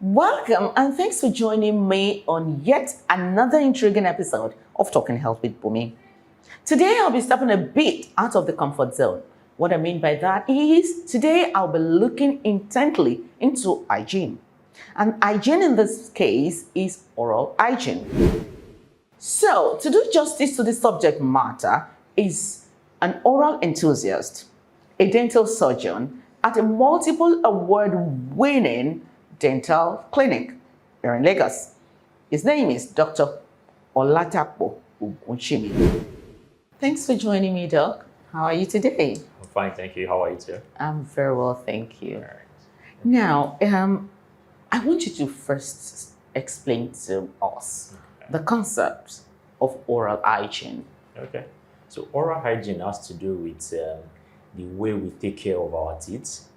Welcome and thanks for joining me on yet another intriguing episode of Talking Health with Bumi. Today I'll be stepping a bit out of the comfort zone. What I mean by that is today I'll be looking intently into hygiene. And hygiene in this case is oral hygiene. So to do justice to the subject matter is an oral enthusiast, a dental surgeon at a multiple award-winning dental clinic here in Lagos. His name is Dr. Olatapo Ogunchimi. Thanks for joining me, Doc. How are you today? I'm fine, thank you. How are you too? I'm very well, thank you. All right. Now, I want you to first explain to us the concept of oral hygiene. Okay. So oral hygiene has to do with the way we take care of our teeth,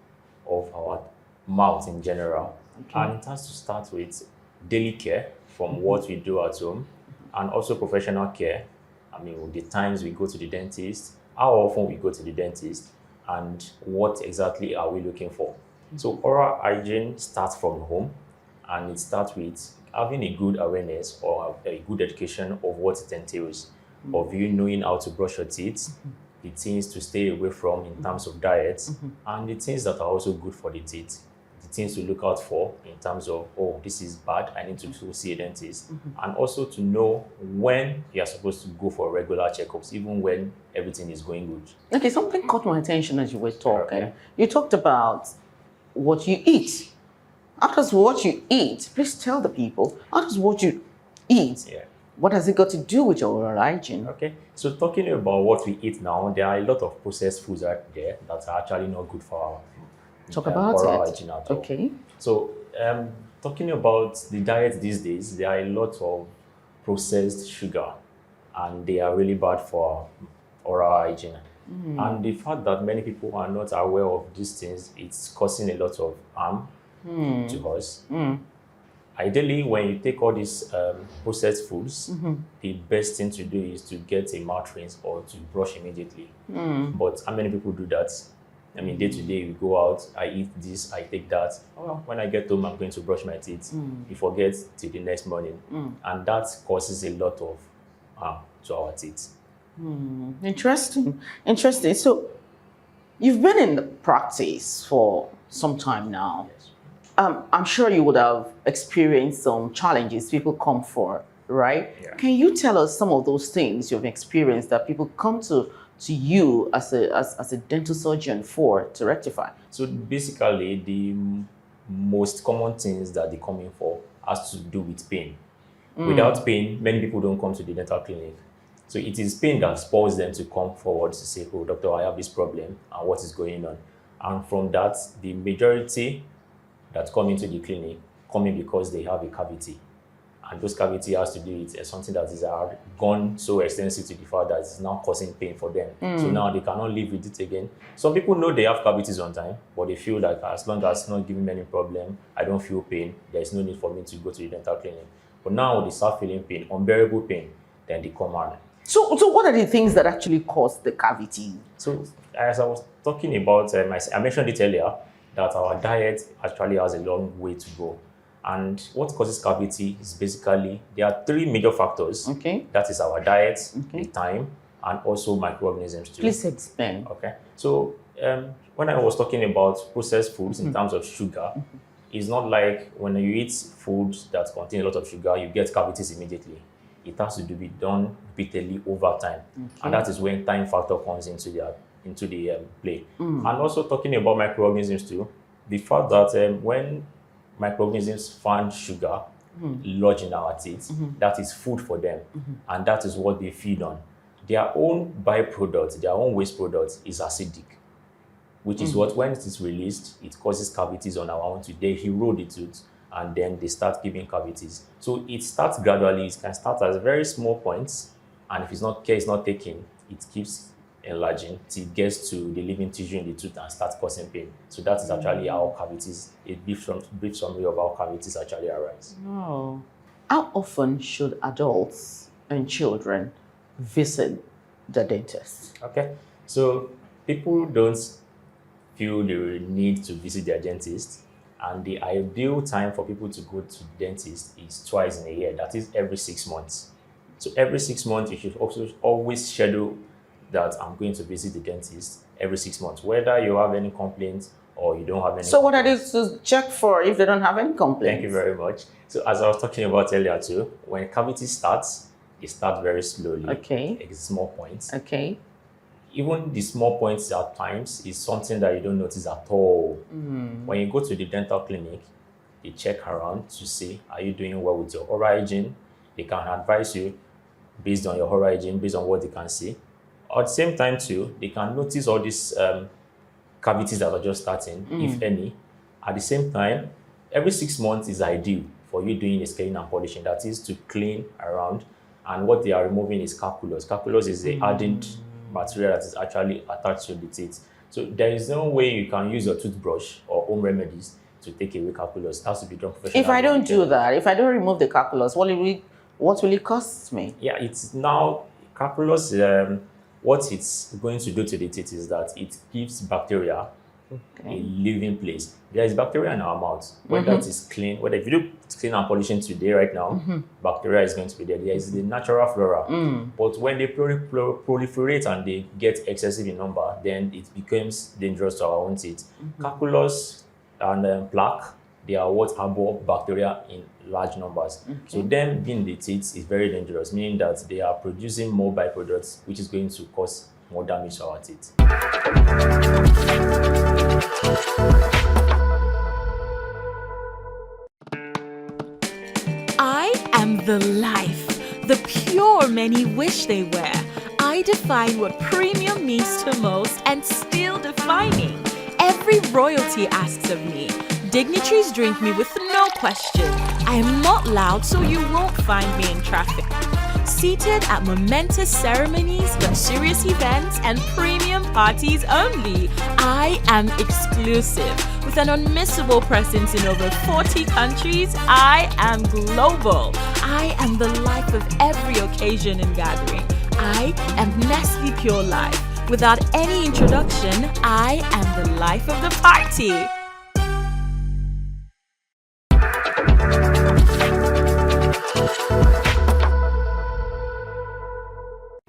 of our mouth in general. Okay. And it has to start with daily care from what we do at home and also professional care. I mean, with the times we go to the dentist, how often we go to the dentist, and what exactly are we looking for. So oral hygiene starts from home, and it starts with having a good awareness or a good education of what it entails, of you knowing how to brush your teeth, the things to stay away from in terms of diet, and the things that are also good for the teeth, the things to look out for in terms of, oh, this is bad, I need to go see a dentist, and also to know when you are supposed to go for regular checkups, even when everything is going good. Okay, something caught my attention as you were talking. Okay. You talked about what you eat. How does what you eat, please tell the people, how does what you eat, Yeah. what has it got to do with your oral hygiene? Okay, so talking about what we eat now, there are a lot of processed foods out there that are actually not good for our Talk about oral it. hygiene at all. Okay. So, talking about the diet these days, there are a lot of processed sugar, and they are really bad for oral hygiene. And the fact that many people are not aware of these things, it's causing a lot of harm to us. Ideally, when you take all these processed foods, the best thing to do is to get a mouth rinse or to brush immediately. But how many people do that? I mean, day to day, we go out, I eat this, I take that. Oh, when I get home, I'm going to brush my teeth. You forget till the next morning. And that causes a lot of harm to our teeth. Interesting. Interesting. So you've been in the practice for some time now. I'm sure you would have experienced some challenges people come for, right? Yeah. Can you tell us some of those things you've experienced that people come to you as a dental surgeon for to rectify? So basically, the most common things that they come in for has to do with pain. Without pain, many people don't come to the dental clinic. So it is pain that spurs them to come forward to say, oh, doctor, I have this problem and what is going on. And from that, the majority that come into the clinic come in because they have a cavity. And those cavity has to do with something that is gone so extensive to the fact that it's now causing pain for them. So now they cannot live with it again. Some people know they have cavities on time, but they feel that as long as it's not giving me any problem, I don't feel pain, there's no need for me to go to the dental clinic. But now they start feeling pain, unbearable pain, then they come out. So what are the things that actually cause the cavity? So as I was talking about, I mentioned it earlier, that our diet actually has a long way to go. And what causes cavity is basically, there are three major factors. Okay. That is our diet, Okay. the time, and also microorganisms too. Please explain. Okay. So when I was talking about processed foods in terms of sugar, it's not like when you eat foods that contain a lot of sugar, you get cavities immediately. It has to be done repeatedly over time. And that is when time factor comes into the play. And also talking about microorganisms too, the fact that when microorganisms find sugar lodged in our teeth, that is food for them, and that is what they feed on. Their own byproduct, their own waste product is acidic, which is what, when it is released, it causes cavities on our own teeth. They erode the tooth, and then they start giving cavities. So it starts gradually. It can start as very small points, and if care is not taken, it keeps enlarging till it gets to the living tissue in the tooth and starts causing pain. So that is actually how cavities, a brief summary of how cavities actually arise. Oh. How often should adults and children visit the dentist? Okay, so people don't feel the need to visit their dentist, And the ideal time for people to go to the dentist is twice in a year. That is every 6 months. So every 6 months, you should also always schedule that I'm going to visit the dentist every 6 months, whether you have any complaints or you don't have any. So what are they to check for if they don't have any complaints? Thank you very much. So as I was talking about earlier too, when cavity starts, it starts very slowly. Okay. Like small points. Okay. Even the small points at times is something that you don't notice at all. When you go to the dental clinic, they check around to see, are you doing well with your oral hygiene? They can advise you based on your oral hygiene, based on what they can see. At the same time too, they can notice all these cavities that are just starting, if any. At the same time, every 6 months is ideal for you doing a scaling and polishing. That is to clean around. And what they are removing is calculus. Calculus is the hardened material that is actually attached to the teeth. So there is no way you can use your toothbrush or home remedies to take away calculus. It has to be done professionally. If I don't do that, if I don't remove the calculus, what will it cost me? Yeah, it's now calculus. What it's going to do to the teeth is that it gives bacteria a living place. There is bacteria in our mouth. When that is clean, whether if you do clean and polishing today, right now, bacteria is going to be there. There is the natural flora. But when they proliferate and they get excessive in number, then it becomes dangerous to our own teeth. Calculus and plaque, they are what harbor bacteria in large numbers. So them being the teeth is very dangerous, meaning that they are producing more byproducts, which is going to cause more damage to our teeth. I am the life, the pure many wish they were. I define what premium means to most and still defining. Every royalty asks of me. Dignitaries drink me with no question. I am not loud, so you won't find me in traffic. Seated at momentous ceremonies, luxurious events, and premium parties only. I am exclusive. With an unmissable presence in over 40 countries, I am global. I am the life of every occasion and gathering. I am Nestle Pure Life. Without any introduction, I am the life of the party.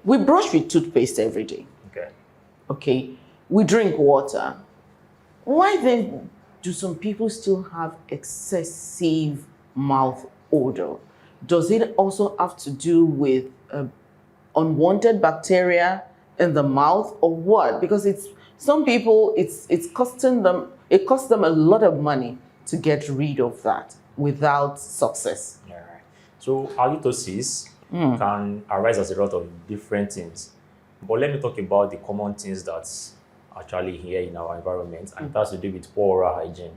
We brush with toothpaste every day. Okay. We drink water. Why then do some people still have excessive mouth odor? Does it also have to do with unwanted bacteria in the mouth or what? Because some people it costs them a lot of money to get rid of that without success. Yeah. So halitosis can arise as a result of different things. But let me talk about the common things that's actually here in our environment, and it has to do with poor oral hygiene.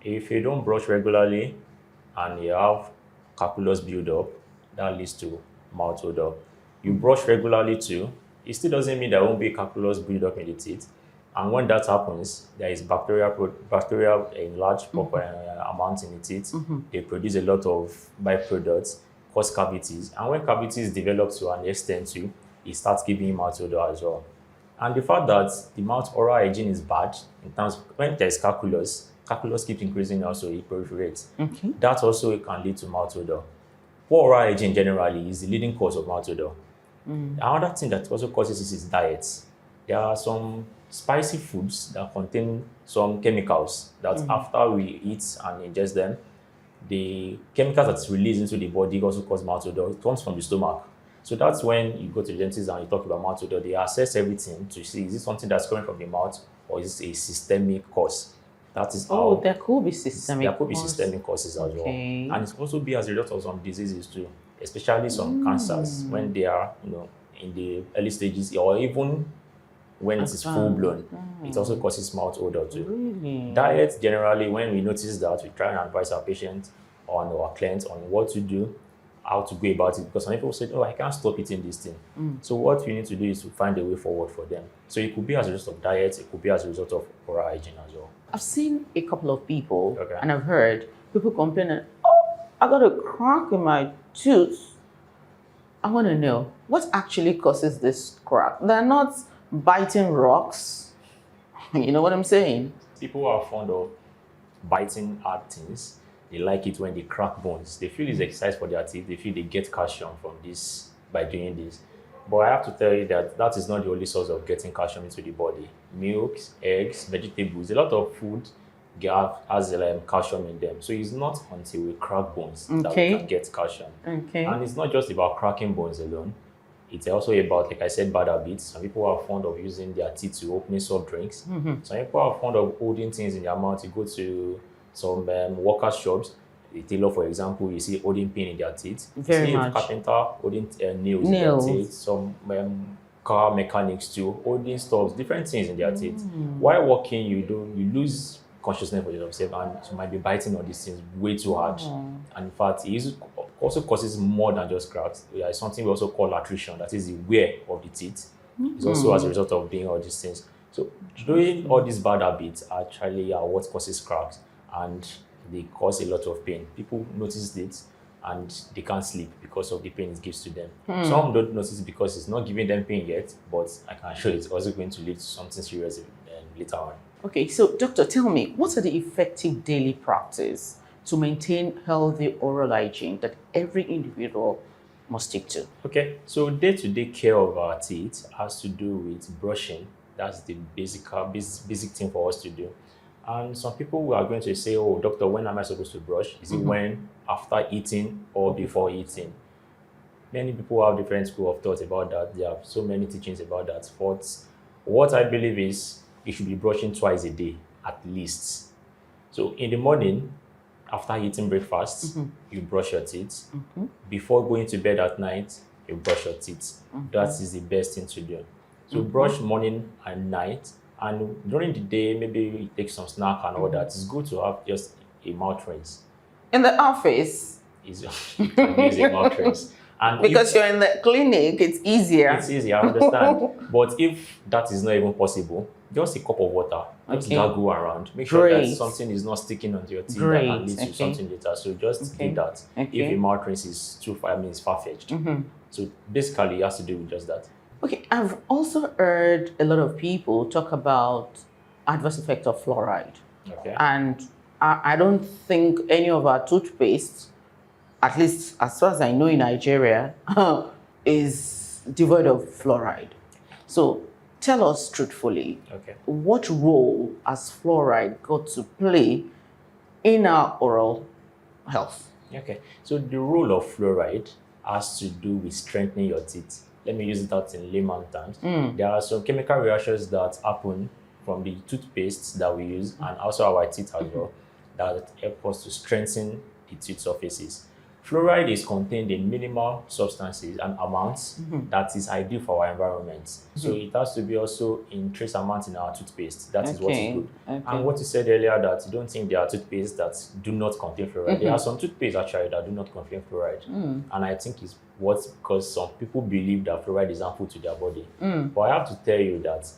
If you don't brush regularly and you have calculus buildup, that leads to mouth odor. You brush regularly too, it still doesn't mean there won't be calculus buildup in the teeth. And when that happens, there is bacteria in large amounts in the teeth. They produce a lot of byproducts, cause cavities. And when cavities develop to an extent too, it starts giving mouth odor as well. And the fact that the mouth oral hygiene is bad, in terms of when there's calculus keeps increasing also, it proliferates. That also can lead to mouth odor. Poor oral hygiene generally is the leading cause of mouth odor. Another thing that also causes this is diet. There are some spicy foods that contain some chemicals that after we eat and ingest them, the chemicals that's released into the body also cause mouth odor. It comes from the stomach. So that's when you go to the dentist and you talk about mouth odor, they assess everything to see, is it something that's coming from the mouth or is it a systemic cause? That is there could be systemic causes as well. And it also be as a result of some diseases too, especially some cancers when they are, in the early stages, or even when it is full blown. It also causes mouth odor too. Really? Diet, generally, when we notice that, we try and advise our patients on our clients on what to do, how to go about it, because some people say, I can't stop eating this thing. So what we need to do is to find a way forward for them. So it could be as a result of diet, it could be as a result of oral hygiene as well. I've seen a couple of people and I've heard people complaining, I got a crack in my tooth. I want to know what actually causes this crack. They're not biting rocks. You know what I'm saying? People are fond of biting hard things. They like it when they crack bones. They feel it's exercise for their teeth. They feel they get calcium from this by doing this. But I have to tell you that that is not the only source of getting calcium into the body. Milks, eggs, vegetables, a lot of food has calcium in them. So it's not until we crack bones that we can get calcium. Okay. And it's not just about cracking bones alone. It's also about, like I said, bad habits. Some people are fond of using their teeth to open soft drinks. Some people are fond of holding things in their mouth. You go to some workers' shops, the tailor, for example, you see holding pin in their teeth. Very see much. Carpenter holding nails in their teeth. Some car mechanics too, holding stuff, different things in their teeth. While walking, you lose consciousness for yourself, and you might be biting on these things way too hard. And in fact, it also causes more than just cracks. There is something we also call attrition, that is the wear of the teeth. It's also as a result of doing all these things. So doing all these bad habits actually are what causes cracks, and they cause a lot of pain. People notice it and they can't sleep because of the pain it gives to them. Some don't notice it because it's not giving them pain yet, but I can assure you it's also going to lead to something serious later on. Okay, so doctor, tell me, what are the effective daily practice to maintain healthy oral hygiene that every individual must stick to? Okay, so day-to-day care of our teeth has to do with brushing. That's the basic thing for us to do. And some people are going to say, oh, doctor, when am I supposed to brush? Is it when, after eating, or before eating? Many people have different school of thought about that. There are so many teachings about that. But what I believe is you should be brushing twice a day, at least. So in the morning, after eating breakfast, you brush your teeth. Before going to bed at night, you brush your teeth. That is the best thing to do. So brush morning and night. And during the day, maybe you take some snack and all that. It's good to have just a mouth rinse. In the office? You can use a mouth rinse. And because you're in the clinic, it's easier. It's easier, I understand. But if that is not even possible, just a cup of water, just gargle around. Make sure that something is not sticking onto your teeth that can lead to something later. So just do that. If a mouth rinse is is far-fetched. So basically, it has to do with just that. Okay, I've also heard a lot of people talk about adverse effect of fluoride. Okay. And I don't think any of our toothpaste, at least as far as I know in Nigeria, is devoid of fluoride. So tell us truthfully, what role has fluoride got to play in our oral health? Okay, so the role of fluoride has to do with strengthening your teeth. Let me use it out in layman terms. There are some chemical reactions that happen from the toothpaste that we use and also our teeth as well that help us to strengthen the teeth surfaces. Fluoride is contained in minimal substances and amounts that is ideal for our environment. So it has to be also in trace amounts in our toothpaste. That is what is good. And what you said earlier, that you don't think there are toothpaste that do not contain fluoride. There are some toothpaste actually that do not contain fluoride. And I think it's because some people believe that fluoride is harmful to their body. But I have to tell you that,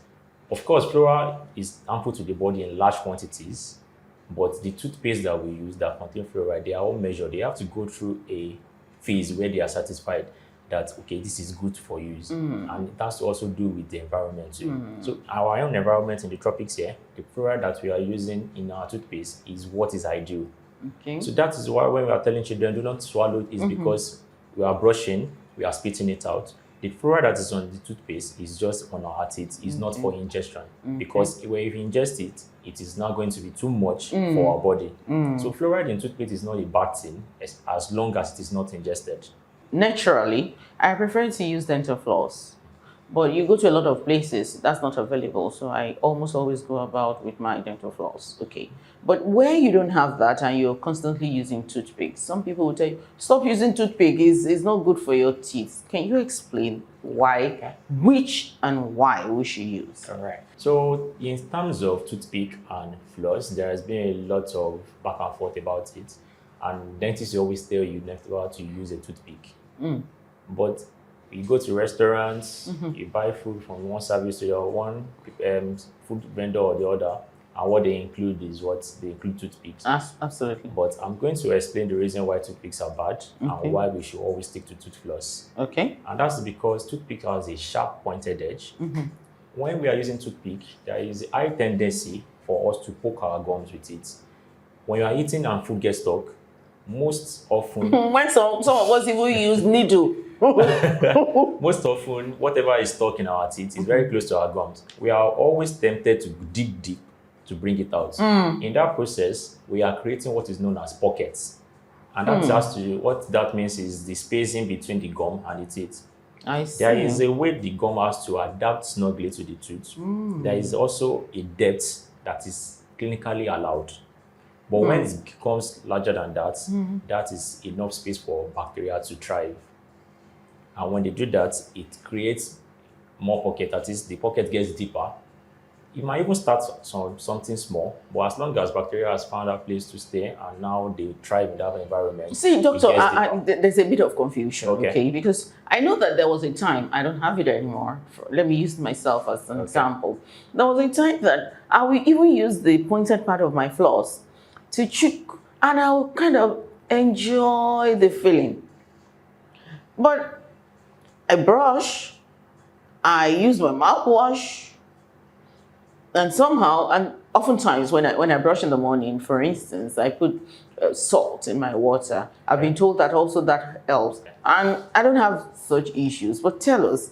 of course, fluoride is harmful to the body in large quantities. But the toothpaste that we use that contain fluoride, they are all measured. They have to go through a phase where they are satisfied that, okay, this is good for use. And it has to also do with the environment too. So our own environment in the tropics here, the fluoride that we are using in our toothpaste is what is ideal. So that is why when we are telling children, do not swallow it, is because we are brushing, we are spitting it out. The fluoride that is on the toothpaste is just on our teeth. It's not for ingestion. Because when you ingest it, it is not going to be too much for our body. So fluoride in toothpaste is not a bad thing as long as it is not ingested. Naturally, I prefer to use dental floss. But you go to a lot of places, that's not available. So I almost always go about with my dental floss. Okay. But where you don't have that and you're constantly using toothpicks, some people will tell you, stop using toothpick, it's not good for your teeth. Can you explain why, which and why we should use? All right. So in terms of toothpick and floss, there has been a lot of back and forth about it. And dentists always tell you never to use a toothpick. But you go to restaurants, you buy food from one service to the one food vendor or the other, and what they include is they include toothpicks. Absolutely. But I'm going to explain the reason why toothpicks are bad and why we should always stick to tooth floss. Okay. And that's because toothpick has a sharp pointed edge. When we are using toothpick, there is a high tendency for us to poke our gums with it. When you are eating and food gets stuck, most often, When some of us even use needle. most often, whatever is stuck in our teeth is very close to our gums. We are always tempted to dig deep to bring it out. In that process, we are creating what is known as pockets. And that has to, what that means is the spacing between the gum and the teeth. I see. There is a way the gum has to adapt snugly to the tooth. There is also a depth that is clinically allowed. But when it becomes larger than that, that is enough space for bacteria to thrive. And when they do that, it creates more pocket. That is, the pocket gets deeper. It might even start something small, but as long as bacteria has found a place to stay and now they thrive in that environment. See, doctor, it gets deeper. there's a bit of confusion, Okay. okay? Because I know that there was a time, I don't have it anymore. Let me use myself as an example. There was a time that I would even use the pointed part of my floss to chew, and I would kind of enjoy the feeling. But I brush, I use my mouthwash, and somehow, and oftentimes when I brush in the morning, for instance, I put salt in my water. I've been told that also that helps. And I don't have such issues. But tell us,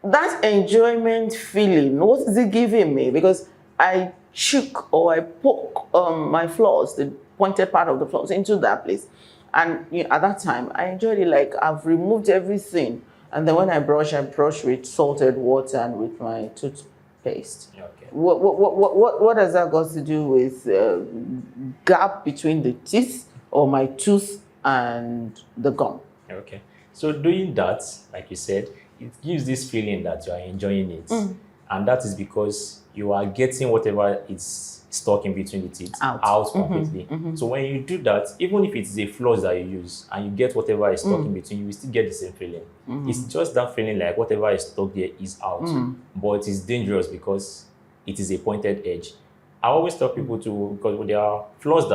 that enjoyment feeling, what is it giving me? Because I choke or I poke my floss, the pointed part of the floss, into that place. And at that time, I enjoyed it like I've removed everything. And then when I brush with salted water and with my toothpaste. Okay. What does that got to do with gap between the teeth or my tooth and the gum? Okay. So doing that, like you said, it gives this feeling that you are enjoying it. And that is because you are getting whatever is stuck in between the teeth out completely. So when you do that, even if it's a floss that you use and you get whatever is stuck in between, you will still get the same feeling. It's just that feeling like whatever is stuck there is out. But it is dangerous because it is a pointed edge. I always tell people to, because there are floss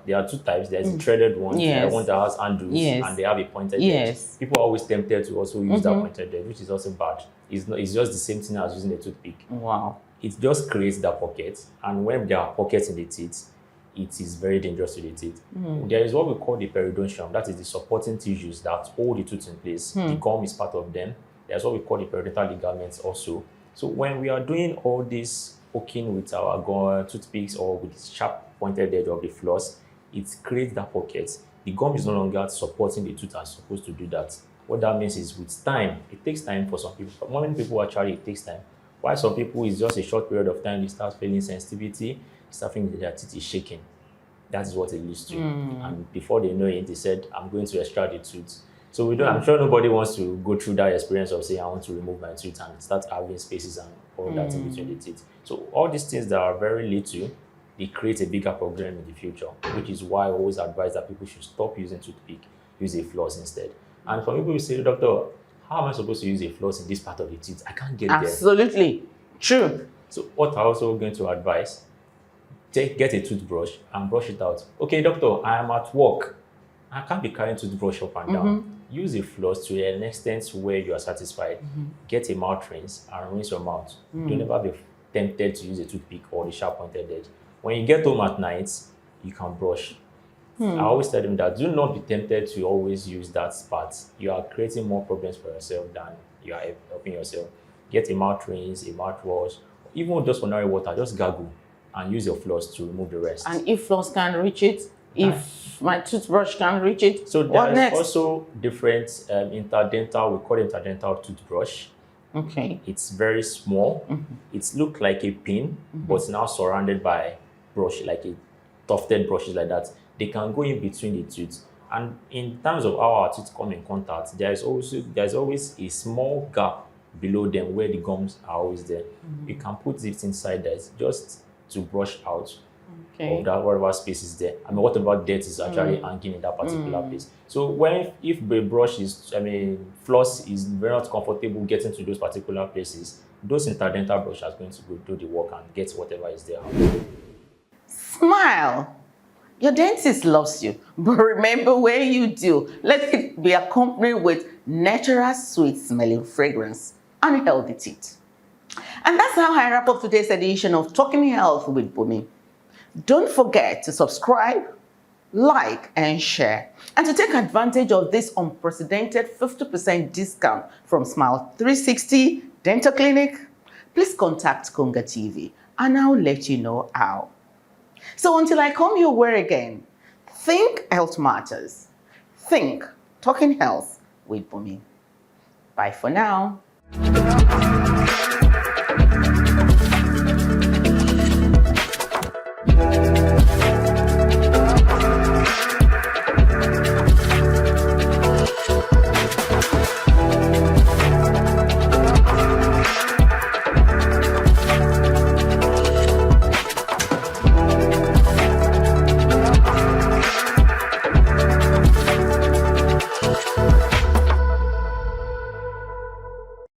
there are two types. There's a threaded one, Yes. the one that has handles, Yes. and they have a pointed Yes. edge. People are always tempted to also use that pointed edge, which is also bad. It's just the same thing as using a toothpick. Wow. It just creates that pocket, and when there are pockets in the teeth, it is very dangerous to the teeth. There is what we call the periodontium, that is the supporting tissues that hold the tooth in place. The gum is part of them. There's what we call the periodontal ligaments also. So when we are doing all this poking with our toothpicks or with the sharp pointed edge of the floss, it creates that pocket. The gum is no longer supporting the tooth as supposed to do that. What that means is with time, it takes time for some people. For many people actually it takes time. While some people, it's just a short period of time, they start feeling sensitivity, start feeling that their teeth is shaking. That is what it leads to. And before they know it, they said, I'm going to extract the tooth. So I'm sure nobody wants to go through that experience of saying, I want to remove my tooth and start having spaces and all that in between the teeth. So all these things that are very little, they create a bigger problem in the future, which is why I always advise that people should stop using toothpick, use a floss instead. And for people who say, doctor, how am I supposed to use a floss in this part of the teeth? I can't get there. Absolutely. True. So what I'm also going to advise, get a toothbrush and brush it out. Okay, doctor, I am at work. I can't be carrying toothbrush up and down. Use a floss to an extent where you are satisfied. Get a mouth rinse and rinse your mouth. Don't ever be tempted to use a toothpick or the sharp pointed edge. When you get home at night, you can brush. I always tell them that do not be tempted to always use that part. You are creating more problems for yourself than you are helping yourself. Get a mouth rinse, a mouthwash, even just ordinary water, just gargle and use your floss to remove the rest. And if floss can't reach it, if my toothbrush can't reach it, So what there is next? also different interdental, we call it interdental toothbrush. Okay. It's very small. It looks like a pin, but it's now surrounded by brush, like a tufted brushes like that. They can go in between the teeth. And in terms of how our teeth come in contact, there's always a small gap below them where the gums are always there. You can put it inside that just to brush out of that whatever space is there. I mean, whatever dirt is actually hanging in that particular place. So if the brush floss is very not comfortable getting to those particular places, those interdental brushes are going to go do the work and get whatever is there. Smile. Your dentist loves you, but remember when you do, let it be accompanied with natural, sweet-smelling fragrance and healthy teeth. And that's how I wrap up today's edition of Talking Health with Bumi. Don't forget to subscribe, like, and share. And to take advantage of this unprecedented 50% discount from Smile 360 Dental Clinic, please contact Konga TV and I'll let you know how. So until I come your way again, think health matters. Think Talking Health with Bumi. Bye for now.